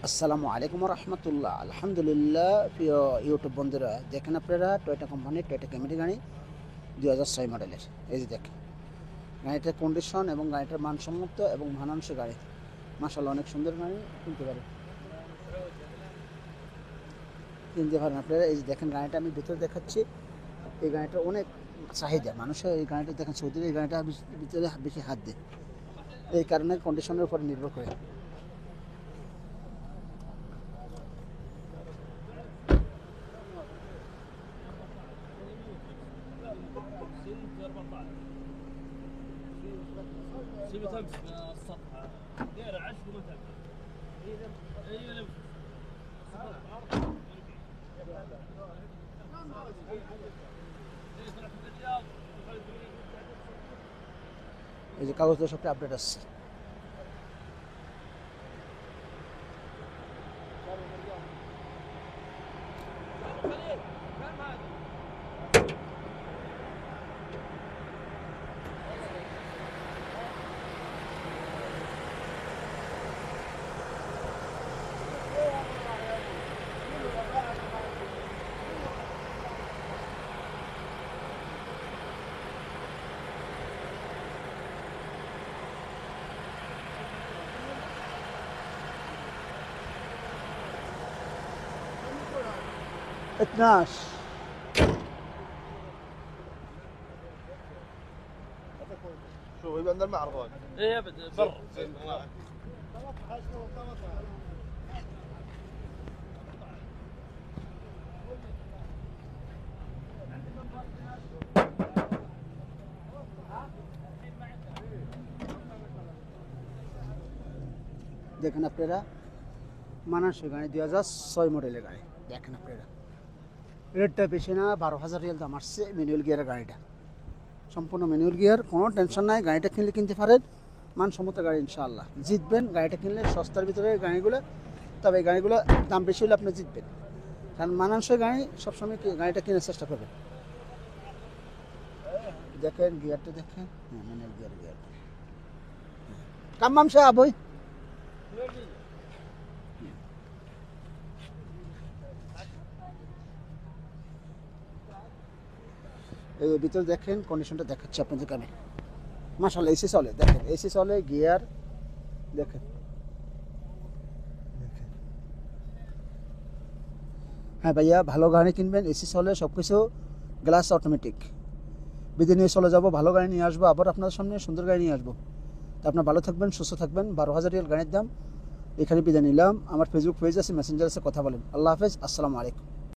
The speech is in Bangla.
আসসালামু আলাইকুম রহমতুল্লাহ। আলহামদুলিল্লাহ। প্রিয় ইউটিউব বন্ধুরা, দেখেন আপনারা টয়োটা কোম্পানির টয়োটা ক্যামেরি গাড়ি 2006 মডেলের। এই যে দেখেন গাড়িটার কন্ডিশন এবং গাড়িটার মানসম্মত এবং মানানসই গাড়ি। মাশাআল্লাহ, অনেক সুন্দর গাড়ি, কিনতে পারেন আপনারা। এই যে দেখেন গাড়িটা আমি ভিতরে দেখাচ্ছি। এই গাড়িটা অনেক চাহিদা মানুষের। এই গাড়িটা দেখেন সৌদির এই গাড়িটা ভিতরে বেশি হাত দেয়, এই কারণে কন্ডিশনের উপর নির্ভর করে। سيبي تمسك السطح داير عشق وما تمسك. ايوه এই যে কাগজটা সবটা আপডেট আসছে। اتناش شوف يبقى عندنا المعرض هون. ايه ابد برا দেখেন আপনারা মানানসই গাড়ি 2006 মডেলের গাড়ি। দেখেন আপনারা রেটটা বেশি না, 12,000 রিয়াল দাম আসছে। ম্যানুয়াল গিয়ারের গাড়িটা সম্পূর্ণ ম্যানুয়াল গিয়ার, কোনো টেনশন নাই। গাড়িটা কিনলে কিনতে পারেন, মানসম্মত গাড়ি, ইনশাআল্লাহ জিতবেন। গাড়িটা কিনলে সস্তার ভিতরে গাড়িগুলো, তবে এই গাড়িগুলো দাম বেশি হলে আপনি জিতবেন, কারণ মানানসই গাড়ি সবসময় গাড়িটা কেনার চেষ্টা করবেন। দেখেন গিয়ারটা দেখেন, হ্যাঁ ম্যানুয়াল গিয়ার কাম্মাম সাহেব ওই এই ভিতরে দেখেন কন্ডিশনটা দেখাচ্ছি আপনাদেরকে আমি। মাশাআল্লাহ, এসি চলে, দেখেন এসি চলে, গিয়ার দেখেন। হ্যাঁ ভাইয়া, ভালো গাড়ি কিনবেন, এসি চলে, সব কিছু গ্লাস অটোমেটিক। বিদে নিয়ে চলে যাবো, ভালো গাড়ি নিয়ে আসবো, আবার আপনার সামনে সুন্দর গাড়ি নিয়ে আসবো। তো আপনার ভালো থাকবেন, সুস্থ থাকবেন। 12,000 রিয়াল গাড়ির দাম। এখানে বিদায় নিলাম। আমার ফেসবুক পেজ আছে, মেসেঞ্জার আছে, কথা বলেন। আল্লাহ হাফেজ, আসসালামু আলাইকুম।